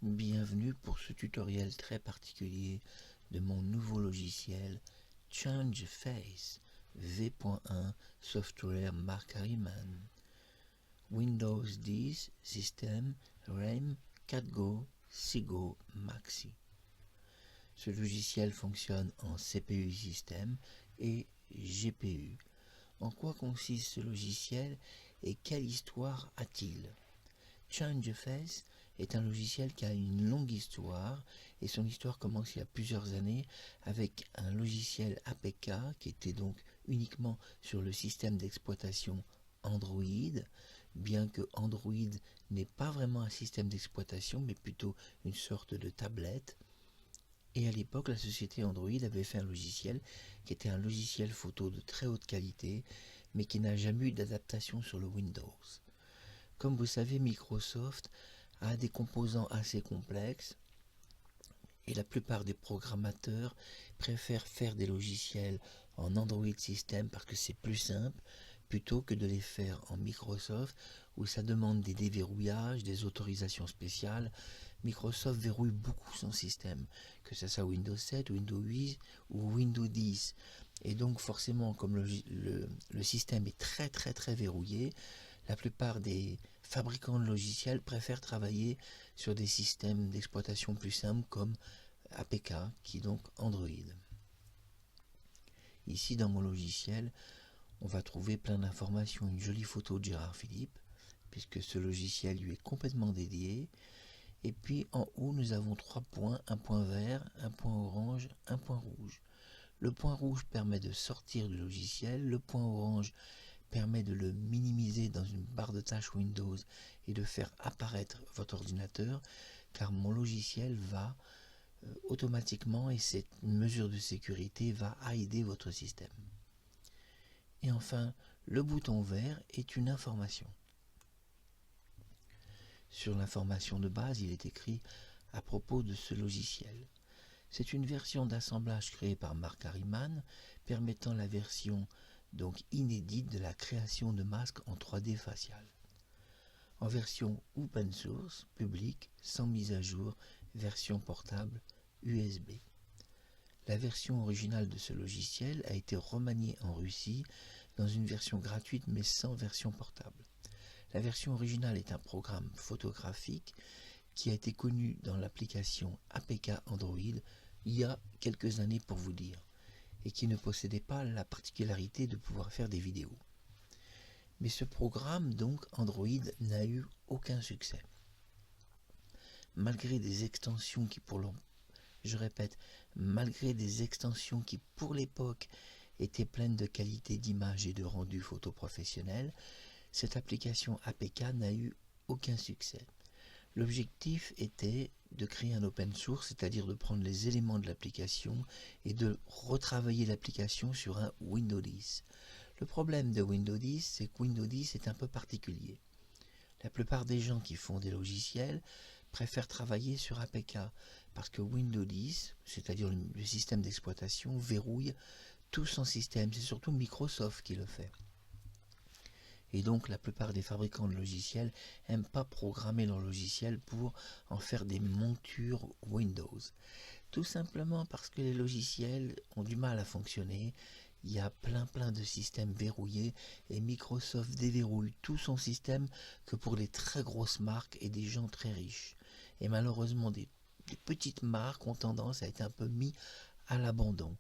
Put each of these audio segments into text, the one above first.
Bienvenue pour ce tutoriel très particulier de mon nouveau logiciel ChangeFace v.1 Software Mark Harriman. Windows 10 System RAM 4Go 6Go Maxi. Ce logiciel fonctionne en CPU système et GPU. En quoi consiste ce logiciel et quelle histoire a-t-il? ChangeFace est un logiciel qui a une longue histoire et son histoire commence il y a plusieurs années avec un logiciel APK qui était donc uniquement sur le système d'exploitation Android, bien que Android n'est pas vraiment un système d'exploitation mais plutôt une sorte de tablette. Et à l'époque, la société Android avait fait un logiciel qui était un logiciel photo de très haute qualité mais qui n'a jamais eu d'adaptation sur le Windows. Comme vous savez, Microsoft a des composants assez complexes et la plupart des programmateurs préfèrent faire des logiciels en Android System parce que c'est plus simple plutôt que de les faire en Microsoft où ça demande des déverrouillages, des autorisations spéciales. Microsoft verrouille beaucoup son système, que ce soit Windows 7, Windows 8 ou Windows 10. Et donc forcément, comme le système est très verrouillé, la plupart des fabricants de logiciels préfèrent travailler sur des systèmes d'exploitation plus simples comme APK, qui est donc Android. Ici, dans mon logiciel, on va trouver plein d'informations, une jolie photo de Gérard Philippe, puisque ce logiciel lui est complètement dédié. Et puis en haut, nous avons 3 points, un point vert, un point orange, un point rouge. Le point rouge permet de sortir du logiciel, le point orange permet de le minimiser dans une barre de tâches Windows et de faire apparaître votre ordinateur, car mon logiciel va automatiquement, et cette mesure de sécurité va aider votre système. Et enfin, le bouton vert est une information. Sur l'information de base, il est écrit à propos de ce logiciel. C'est une version d'assemblage créée par Mark Harriman, permettant la version donc inédite de la création de masques en 3D facial. En version open source, publique, sans mise à jour, version portable, USB. La version originale de ce logiciel a été remaniée en Russie dans une version gratuite mais sans version portable. La version originale est un programme photographique qui a été connu dans l'application APK Android il y a quelques années pour vous dire, et qui ne possédait pas la particularité de pouvoir faire des vidéos. Mais ce programme, donc Android, n'a eu aucun succès. Malgré des extensions qui malgré des extensions qui pour l'époque étaient pleines de qualité d'image et de rendu photo professionnel, cette application APK n'a eu aucun succès. L'objectif était de créer un open source, c'est-à-dire de prendre les éléments de l'application et de retravailler l'application sur un Windows 10. Le problème de Windows 10, c'est que Windows 10 est un peu particulier. La plupart des gens qui font des logiciels préfèrent travailler sur APK parce que Windows 10, c'est-à-dire le système d'exploitation, verrouille tout son système. C'est surtout Microsoft qui le fait. Et donc la plupart des fabricants de logiciels n'aiment pas programmer leur logiciel pour en faire des montures Windows. Tout simplement parce que les logiciels ont du mal à fonctionner. Il y a plein de systèmes verrouillés et Microsoft déverrouille tout son système que pour les très grosses marques et des gens très riches. Et malheureusement des petites marques ont tendance à être un peu mis à l'abandon.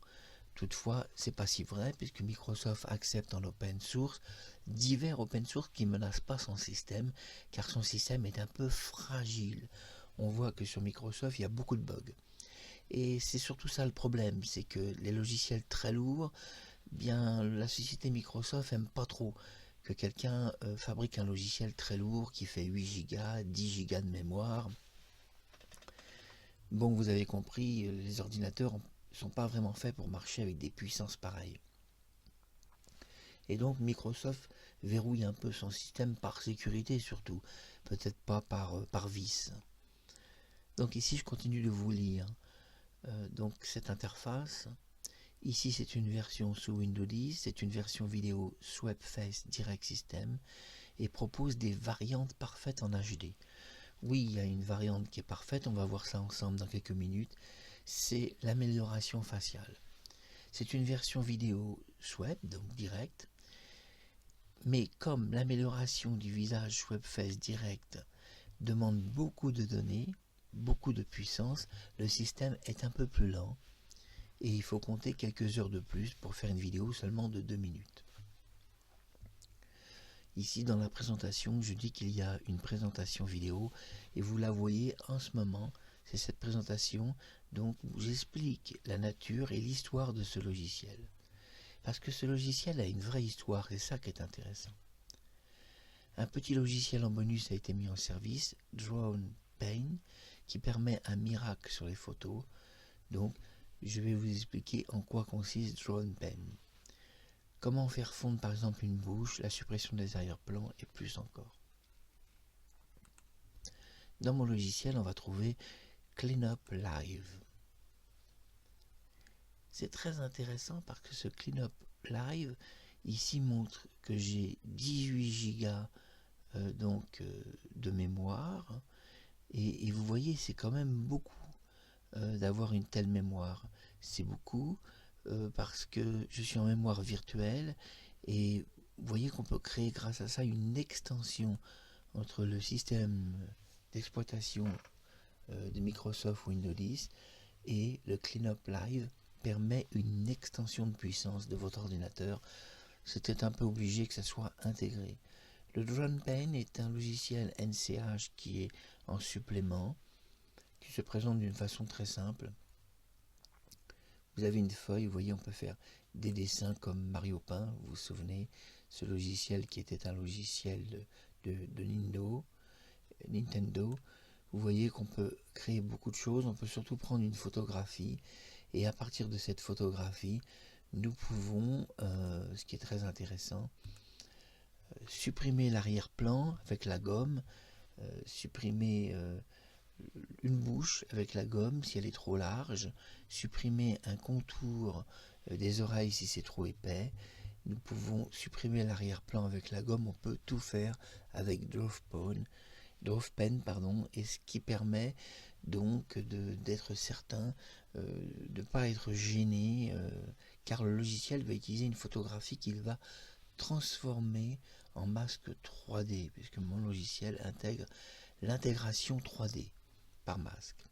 Toutefois, c'est pas si vrai puisque Microsoft accepte en open source divers open source qui ne menacent pas son système car son système est un peu fragile. On voit que sur Microsoft, il y a beaucoup de bugs. Et c'est surtout ça le problème, c'est que les logiciels très lourds, bien la société Microsoft aime pas trop que quelqu'un fabrique un logiciel très lourd qui fait 8 Go, 10 Go de mémoire. Bon, vous avez compris, les ordinateurs ne sont pas vraiment faits pour marcher avec des puissances pareilles. Et donc Microsoft verrouille un peu son système par sécurité surtout, peut-être pas par vice. Donc ici je continue de vous lire donc cette interface. Ici c'est une version sous Windows 10, c'est une version vidéo Swapface Direct System et propose des variantes parfaites en HD. Oui, il y a une variante qui est parfaite, on va voir ça ensemble dans quelques minutes, c'est l'amélioration faciale. C'est une version vidéo swipe, donc direct, mais comme l'amélioration du visage swipe face direct demande beaucoup de données, beaucoup de puissance, le système est un peu plus lent et il faut compter quelques heures de plus pour faire une vidéo seulement de 2 minutes. Ici dans la présentation, je dis qu'il y a une présentation vidéo et vous la voyez en ce moment, c'est cette présentation donc où j'explique la nature et l'histoire de ce logiciel. Parce que ce logiciel a une vraie histoire, c'est ça qui est intéressant. Un petit logiciel en bonus a été mis en service, DronePen, qui permet un miracle sur les photos. Donc, je vais vous expliquer en quoi consiste DronePen. Comment faire fondre par exemple une bouche, la suppression des arrière-plans et plus encore. Dans mon logiciel, on va trouver Cleanup Live. C'est très intéressant parce que ce Cleanup Live ici montre que j'ai 18 Go de mémoire et vous voyez c'est quand même beaucoup d'avoir une telle mémoire. C'est beaucoup parce que je suis en mémoire virtuelle et vous voyez qu'on peut créer grâce à ça une extension entre le système d'exploitation de Microsoft Windows 10 et le Cleanup Live permet une extension de puissance de votre ordinateur. C'était un peu obligé que ça soit intégré. Le DronePen est un logiciel NCH qui est en supplément, qui se présente d'une façon très simple. Vous avez une feuille, vous voyez, on peut faire des dessins comme Mario Paint, vous vous souvenez, ce logiciel qui était un logiciel de Nintendo. Vous voyez qu'on peut créer beaucoup de choses, on peut surtout prendre une photographie, et à partir de cette photographie, nous pouvons, ce qui est très intéressant, supprimer l'arrière-plan avec la gomme, supprimer une bouche avec la gomme si elle est trop large, supprimer un contour des oreilles si c'est trop épais. Nous pouvons supprimer l'arrière-plan avec la gomme, on peut tout faire avec DronePen, et ce qui permet donc d'être certain de ne pas être gêné, car le logiciel va utiliser une photographie qu'il va transformer en masque 3D, puisque mon logiciel intègre l'intégration 3D par masque.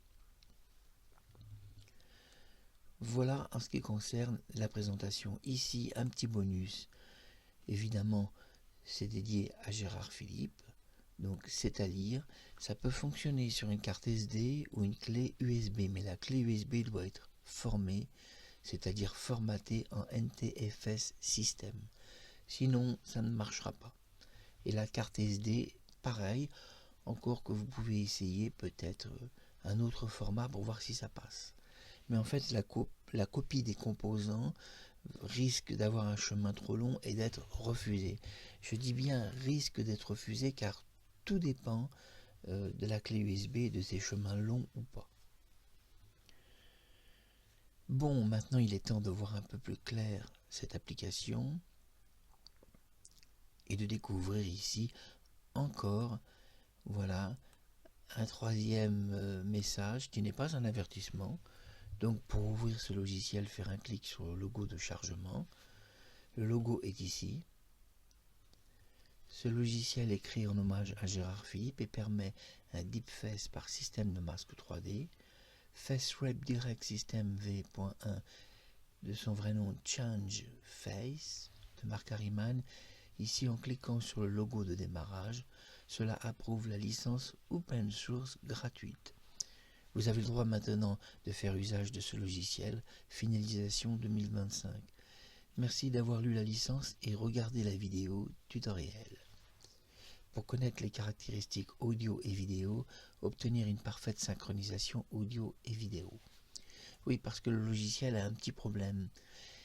Voilà en ce qui concerne la présentation. Ici, un petit bonus. Évidemment, c'est dédié à Gérard Philippe. Donc, c'est à lire. Ça peut fonctionner sur une carte SD ou une clé USB, mais la clé USB doit être formée, c'est-à-dire formatée en NTFS système. Sinon, ça ne marchera pas. Et la carte SD, pareil, encore que vous pouvez essayer peut-être un autre format pour voir si ça passe. Mais en fait, la copie des composants risque d'avoir un chemin trop long et d'être refusée. Je dis bien risque d'être refusée car tout dépend de la clé USB et de ses chemins longs ou pas. Bon, maintenant il est temps de voir un peu plus clair cette application et de découvrir ici encore, voilà, un troisième message qui n'est pas un avertissement. Donc pour ouvrir ce logiciel, faire un clic sur le logo de chargement. Le logo est ici. Ce logiciel est créé en hommage à Gérard Philippe et permet un Deep Face par système de masque 3D. Face Wrap Direct System V.1 de son vrai nom Change Face de Mark Harriman. Ici en cliquant sur le logo de démarrage, cela approuve la licence open source gratuite. Vous avez le droit maintenant de faire usage de ce logiciel, finalisation 2025. Merci d'avoir lu la licence et regardé la vidéo tutoriel. Pour connaître les caractéristiques audio et vidéo, obtenir une parfaite synchronisation audio et vidéo. Oui, parce que le logiciel a un petit problème.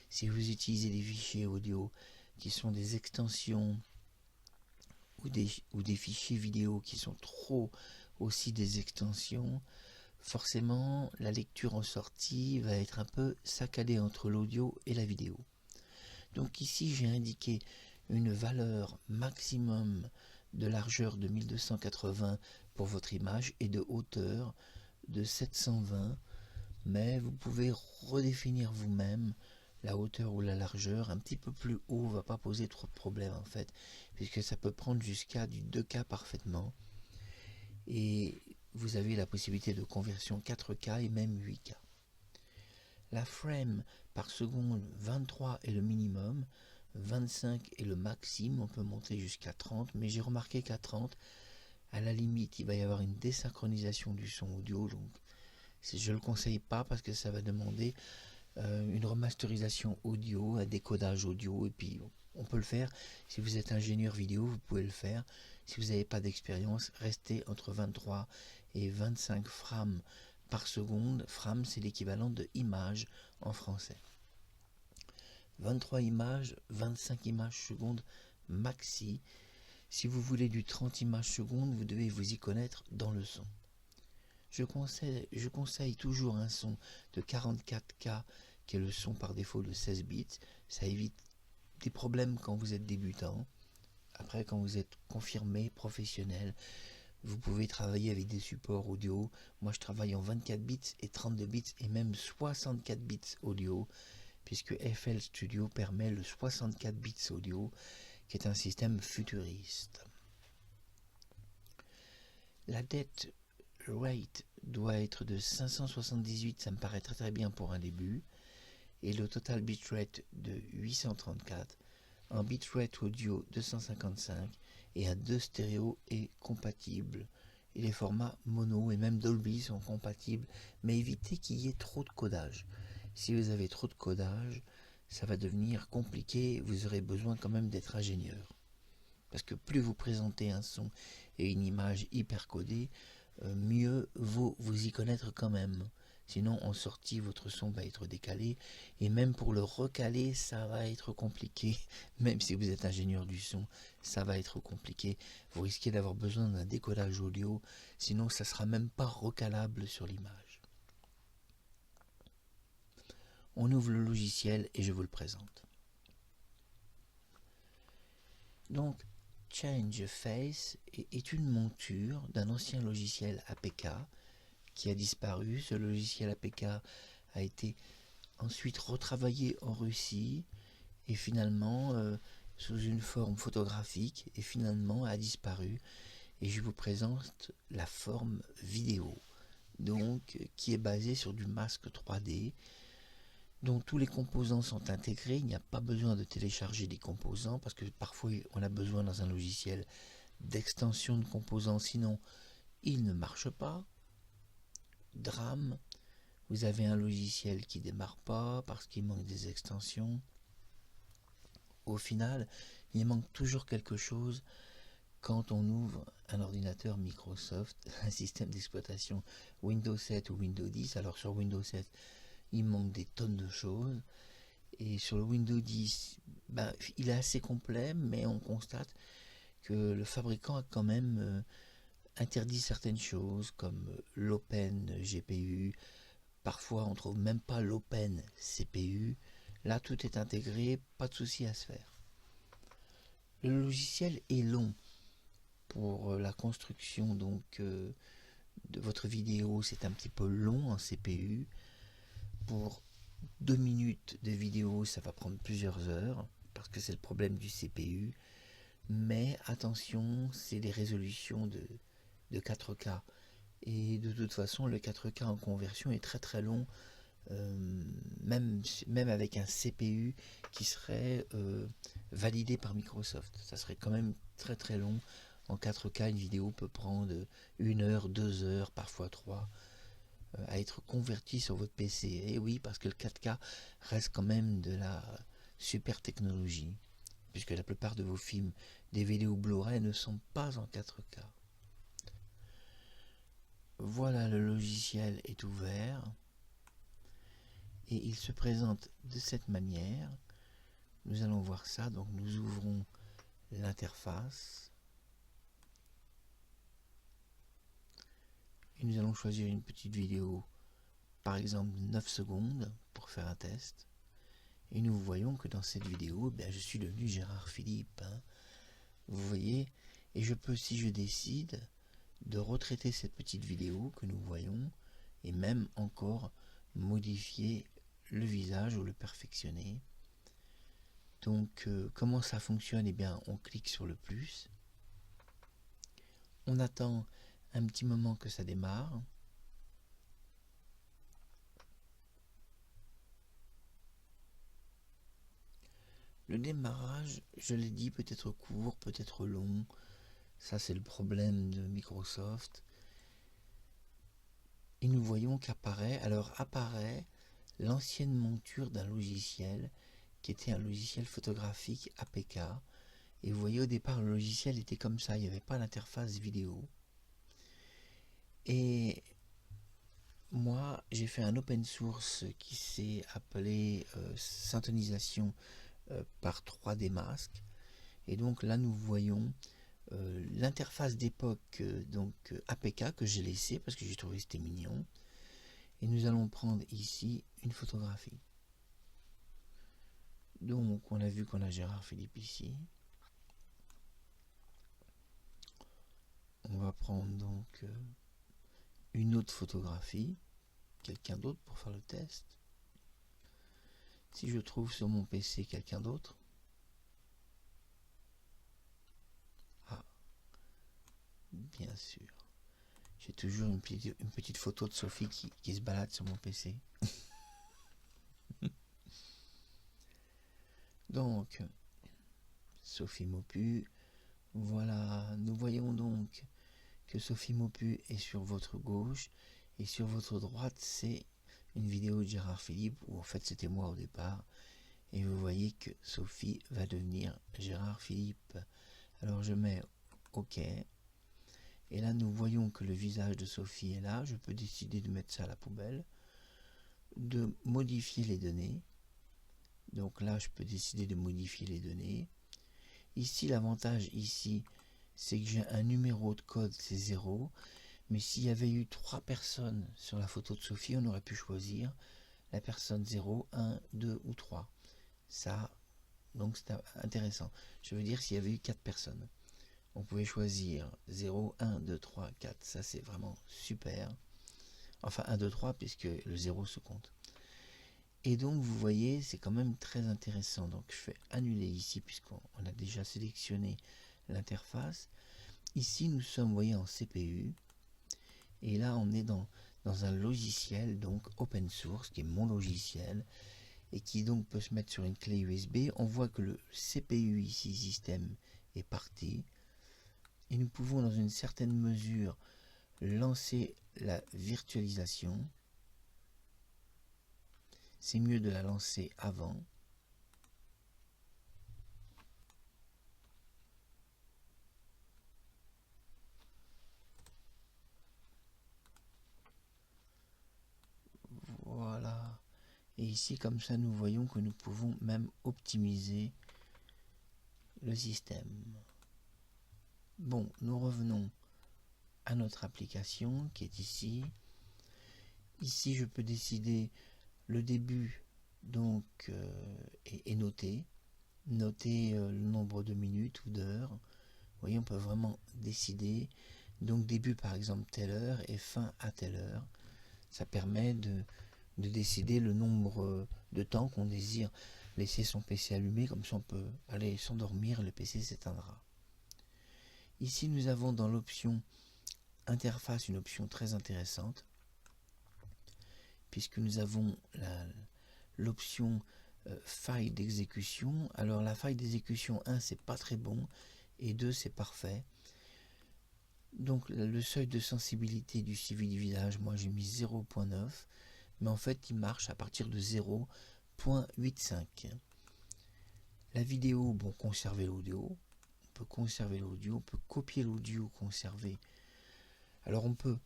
Si vous utilisez des fichiers audio qui sont des extensions ou des fichiers vidéo qui sont trop aussi des extensions, forcément la lecture en sortie va être un peu saccadée entre l'audio et la vidéo. Donc ici j'ai indiqué une valeur maximum de largeur de 1280 pour votre image et de hauteur de 720, mais vous pouvez redéfinir vous-même la hauteur ou la largeur. Un petit peu plus haut va pas poser trop de problèmes en fait, puisque ça peut prendre jusqu'à du 2K parfaitement, et vous avez la possibilité de conversion 4K et même 8K. La frame par seconde, 23 est le minimum, 25 est le maximum, on peut monter jusqu'à 30, mais j'ai remarqué qu'à 30, à la limite, il va y avoir une désynchronisation du son audio, donc je ne le conseille pas parce que ça va demander une remasterisation audio, un décodage audio, et puis on peut le faire. Si vous êtes ingénieur vidéo, vous pouvez le faire. Si vous n'avez pas d'expérience, restez entre 23 et 25 frames par seconde. Frames, c'est l'équivalent de images en français. 23 images, 25 images secondes maxi. Si vous voulez du 30 images secondes, vous devez vous y connaître dans le son. Je conseille toujours un son de 44K, qui est le son par défaut de 16 bits. Ça évite des problèmes quand vous êtes débutant. Après, quand vous êtes confirmé, professionnel, vous pouvez travailler avec des supports audio. Moi, je travaille en 24 bits et 32 bits et même 64 bits audio, puisque FL Studio permet le 64 bits audio, qui est un système futuriste. La date rate doit être de 578, ça me paraît très bien pour un début, et le total bitrate de 834, un bitrate audio 255 et un 2 stéréo est compatible. Et les formats mono et même Dolby sont compatibles, mais évitez qu'il y ait trop de codage. Si vous avez trop de codage, ça va devenir compliqué, vous aurez besoin quand même d'être ingénieur. Parce que plus vous présentez un son et une image hyper codée, mieux vaut vous y connaître quand même. Sinon, en sortie, votre son va être décalé. Et même pour le recaler, ça va être compliqué. Même si vous êtes ingénieur du son, ça va être compliqué. Vous risquez d'avoir besoin d'un décollage audio. Sinon, ça ne sera même pas recalable sur l'image. On ouvre le logiciel et je vous le présente. Donc, Change Face est une monture d'un ancien logiciel APK qui a disparu. Ce logiciel APK a été ensuite retravaillé en Russie et finalement sous une forme photographique et finalement a disparu. Et je vous présente la forme vidéo, donc qui est basée sur du masque 3D, dont tous les composants sont intégrés. Il n'y a pas besoin de télécharger des composants parce que parfois on a besoin dans un logiciel d'extension de composants, sinon il ne marche pas. Drame, vous avez un logiciel qui ne démarre pas parce qu'il manque des extensions. Au final, il manque toujours quelque chose quand on ouvre un ordinateur Microsoft, un système d'exploitation Windows 7 ou Windows 10. Alors sur Windows 7, il manque des tonnes de choses. Et sur le Windows 10, il est assez complet, mais on constate que le fabricant a quand même interdit certaines choses, comme l'Open GPU. Parfois, on ne trouve même pas l'Open CPU. Là, tout est intégré, pas de souci à se faire. Le logiciel est long. Pour la construction donc de votre vidéo, c'est un petit peu long en CPU. Pour 2 minutes de vidéo, ça va prendre plusieurs heures, parce que c'est le problème du CPU. Mais attention, c'est des résolutions de 4K. Et de toute façon, le 4K en conversion est très long, même avec un CPU qui serait validé par Microsoft. Ça serait quand même très long. En 4K, une vidéo peut prendre 1 heure, 2 heures, parfois 3, à être convertie sur votre PC. Et oui, parce que le 4K reste quand même de la super technologie, puisque la plupart de vos films, DVD ou Blu-ray ne sont pas en 4K. Voilà, le logiciel est ouvert et il se présente de cette manière. Nous allons voir ça. Donc nous ouvrons l'interface et nous allons choisir une petite vidéo, par exemple 9 secondes, pour faire un test. Et nous voyons que dans cette vidéo, je suis devenu Gérard Philippe. Vous voyez, et je peux, si je décide, de retraiter cette petite vidéo que nous voyons et même encore modifier le visage ou le perfectionner. Donc comment ça fonctionne? Eh bien, on clique sur le plus, on attend un petit moment que ça démarre. Le démarrage, je l'ai dit, peut être court, peut être long. Ça, c'est le problème de Microsoft. Et nous voyons qu'apparaît, l'ancienne monture d'un logiciel qui était un logiciel photographique APK. Et vous voyez, au départ, le logiciel était comme ça, il n'y avait pas l'interface vidéo. Et moi, j'ai fait un open source qui s'est appelé syntonisation par 3D Mask. Et donc là, nous voyons l'interface d'époque APK que j'ai laissé parce que j'ai trouvé c'était mignon. Et nous allons prendre ici une photographie. Donc on a vu qu'on a Gérard Philippe ici. On va prendre donc une autre photographie, quelqu'un d'autre pour faire le test. Si je trouve sur mon PC quelqu'un d'autre, bien sûr, j'ai toujours une petite photo de Sophie qui se balade sur mon PC. Donc, Sophie Maupu, voilà, nous voyons donc que Sophie Maupu est sur votre gauche et sur votre droite c'est une vidéo de Gérard Philippe où en fait c'était moi au départ et vous voyez que Sophie va devenir Gérard Philippe. Alors je mets OK et là nous voyons que le visage de Sophie est là. Je peux décider de mettre ça à la poubelle, de modifier les données. Donc là je peux décider de modifier les données. Ici l'avantage ici c'est que j'ai un numéro de code, c'est 0. Mais s'il y avait eu 3 personnes sur la photo de Sophie, on aurait pu choisir la personne 0, 1, 2 ou 3. Ça, donc c'est intéressant. Je veux dire, s'il y avait eu 4 personnes, on pouvait choisir 0, 1, 2, 3, 4. Ça, c'est vraiment super. Enfin, 1, 2, 3, puisque le 0 se compte. Et donc, vous voyez, c'est quand même très intéressant. Donc, je fais annuler ici, puisqu'on a déjà sélectionné l'interface. Ici, nous sommes, vous voyez, en CPU. Et là, on est dans un logiciel, donc open source, qui est mon logiciel, et qui donc peut se mettre sur une clé USB. On voit que le CPU ici, système, est parti. Et nous pouvons, dans une certaine mesure, lancer la virtualisation. C'est mieux de la lancer avant. Voilà. Et ici, comme ça, nous voyons que nous pouvons même optimiser le système. Bon, nous revenons à notre application qui est ici. Ici, je peux décider le début donc est noté. Noter le nombre de minutes ou d'heures. Vous voyez, on peut vraiment décider. Donc début par exemple telle heure et fin à telle heure. Ça permet de décider le nombre de temps qu'on désire laisser son PC allumé, comme ça on peut aller s'endormir, le PC s'éteindra. Ici nous avons dans l'option interface une option très intéressante, puisque nous avons l'option faille d'exécution. Alors la faille d'exécution 1 c'est pas très bon et 2 c'est parfait. Donc le seuil de sensibilité du suivi du visage, moi j'ai mis 0.9, mais en fait il marche à partir de 0.85. La vidéo, bon, conserver l'audio, on peut conserver l'audio, on peut copier l'audio, conserver. Alors on peut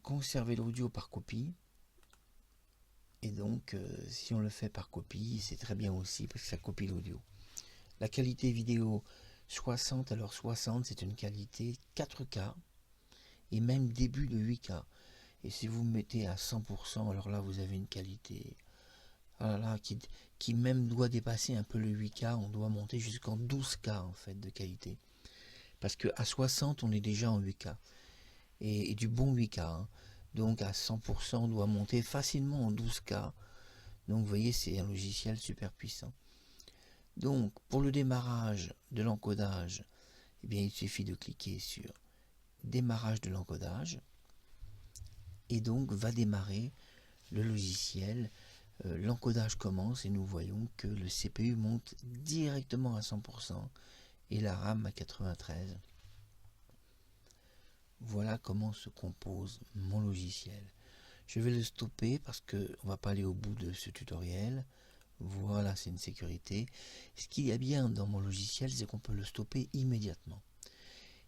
conserver l'audio par copie, et donc si on le fait par copie, c'est très bien aussi parce que ça copie l'audio. La qualité vidéo 60, alors 60 c'est une qualité 4K et même début de 8K. Et si vous mettez à 100%, alors là vous avez une qualité qui même doit dépasser un peu le 8K, on doit monter jusqu'en 12K en fait de qualité. parce qu'à 60 on est déjà en 8K, et du bon 8K, hein. Donc à 100% on doit monter facilement en 12K. Donc vous voyez, c'est un logiciel super puissant. Donc pour le démarrage de l'encodage, eh bien, il suffit de cliquer sur démarrage de l'encodage, et donc va démarrer le logiciel. L'encodage commence et nous voyons que le CPU monte directement à 100% et la RAM à 93. Voilà comment se compose mon logiciel. Je vais le stopper parce qu'on ne va pas aller au bout de ce tutoriel. Voilà, c'est une sécurité. Ce qu'il y a bien dans mon logiciel, c'est qu'on peut le stopper immédiatement.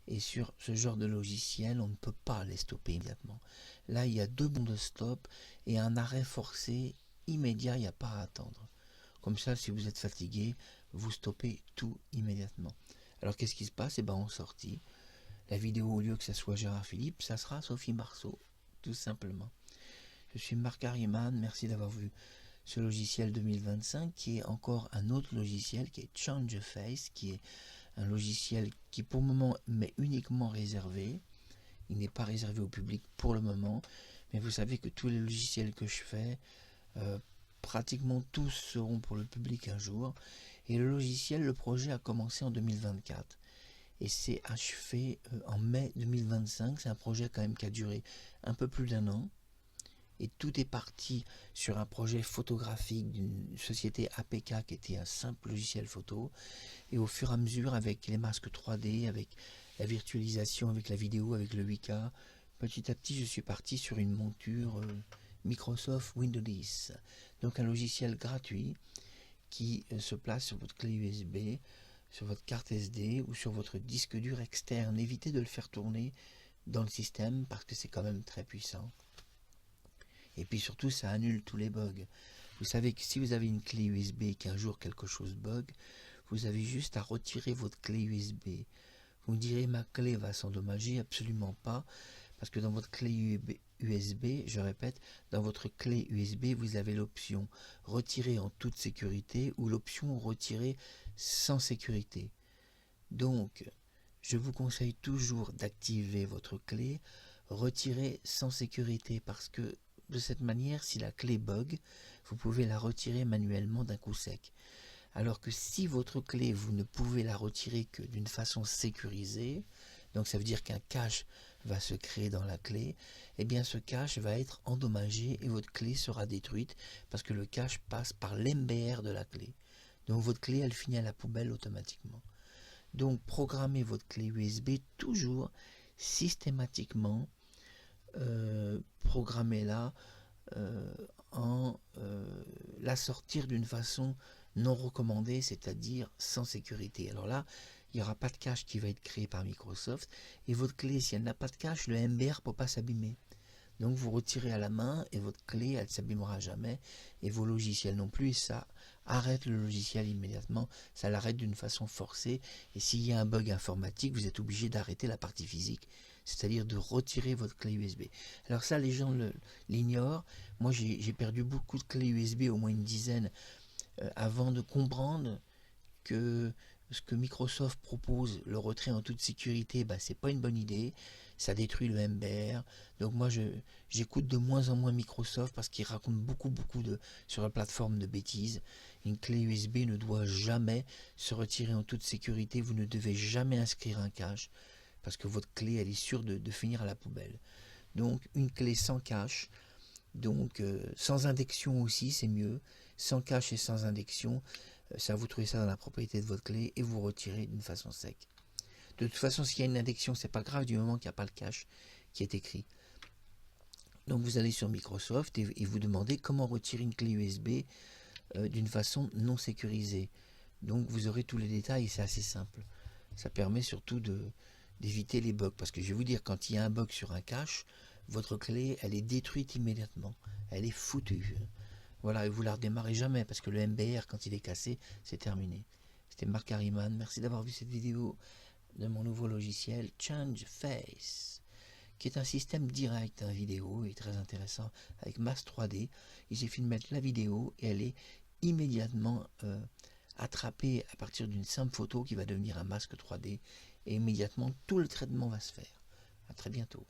Et sur ce genre de logiciel, on ne peut pas les stopper immédiatement. Là, il y a 2 boutons de stop et un arrêt forcé immédiat, il n'y a pas à attendre. Comme ça, si vous êtes fatigué, vous stoppez tout immédiatement. Alors, qu'est-ce qui se passe? Eh bien, en sortie, la vidéo, au lieu que ça soit Gérard Philippe, ça sera Sophie Marceau, tout simplement. Je suis Marc Harriman, merci d'avoir vu ce logiciel 2025, qui est encore un autre logiciel, qui est ChangeFace, qui est un logiciel qui pour le moment m'est uniquement réservé. Il n'est pas réservé au public pour le moment, mais vous savez que tous les logiciels que je fais, pratiquement tous seront pour le public un jour. Et le logiciel, le projet a commencé en 2024 et c'est achevé en mai 2025. C'est un projet quand même qui a duré un peu plus d'1 an. Et tout est parti sur un projet photographique d'une société APK qui était un simple logiciel photo. Et au fur et à mesure, avec les masques 3D, avec la virtualisation, avec la vidéo, avec le 8K, petit à petit, je suis parti sur une monture Microsoft Windows 10. Donc un logiciel gratuit qui se place sur votre clé USB, sur votre carte SD ou sur votre disque dur externe. Évitez de le faire tourner dans le système parce que c'est quand même très puissant. Et puis surtout, ça annule tous les bugs. Vous savez que si vous avez une clé USB et qu'un jour quelque chose bug, vous avez juste à retirer votre clé USB. Vous me direz, ma clé va s'endommager? Absolument pas, parce que dans votre clé USB, je répète, dans votre clé USB, vous avez l'option retirer en toute sécurité ou l'option retirer sans sécurité. Donc, je vous conseille toujours d'activer votre clé retirer sans sécurité, parce que de cette manière, si la clé bug, vous pouvez la retirer manuellement d'un coup sec. Alors que si votre clé, vous ne pouvez la retirer que d'une façon sécurisée, donc ça veut dire qu'un cache va se créer dans la clé, et bien ce cache va être endommagé et votre clé sera détruite parce que le cache passe par l'MBR de la clé. Donc votre clé, elle finit à la poubelle automatiquement. Donc programmez votre clé USB toujours systématiquement, programmez-la en la sortir d'une façon non recommandée, c'est-à-dire sans sécurité. Alors là, il n'y aura pas de cache qui va être créé par Microsoft, et votre clé, si elle n'a pas de cache, le MBR ne peut pas s'abîmer. Donc vous retirez à la main et votre clé, elle ne s'abîmera jamais, et vos logiciels non plus, et ça arrête le logiciel immédiatement, ça l'arrête d'une façon forcée, et s'il y a un bug informatique, vous êtes obligé d'arrêter la partie physique, c'est-à-dire de retirer votre clé USB. Alors ça, les gens l'ignorent. Moi, j'ai perdu beaucoup de clés USB, au moins une dizaine, avant de comprendre que ce que Microsoft propose, le retrait en toute sécurité, c'est pas une bonne idée. Ça détruit le MBR. Donc moi, j'écoute de moins en moins Microsoft parce qu'ils racontent beaucoup sur la plateforme de bêtises. Une clé USB ne doit jamais se retirer en toute sécurité. Vous ne devez jamais inscrire un cache parce que votre clé, elle est sûre de finir à la poubelle. Donc une clé sans cache, donc sans indexion aussi, c'est mieux. Sans cache et sans indexion, ça, vous trouvez ça dans la propriété de votre clé et vous retirez d'une façon sec. De toute façon, s'il y a une indexion, c'est pas grave du moment qu'il n'y a pas le cache qui est écrit. Donc vous allez sur Microsoft et vous demandez comment retirer une clé USB d'une façon non sécurisée. Donc vous aurez tous les détails et c'est assez simple. Ça permet surtout d'éviter les bugs, parce que je vais vous dire, quand il y a un bug sur un cache, votre clé, elle est détruite immédiatement. Elle est foutue. Voilà, et vous la redémarrez jamais, parce que le MBR, quand il est cassé, c'est terminé. C'était Marc Harriman, merci d'avoir vu cette vidéo de mon nouveau logiciel ChangeFace, qui est un système direct vidéo et très intéressant avec Mask 3D. Il suffit de mettre la vidéo et elle est immédiatement attrapée à partir d'une simple photo qui va devenir un masque 3D et immédiatement tout le traitement va se faire. À très bientôt.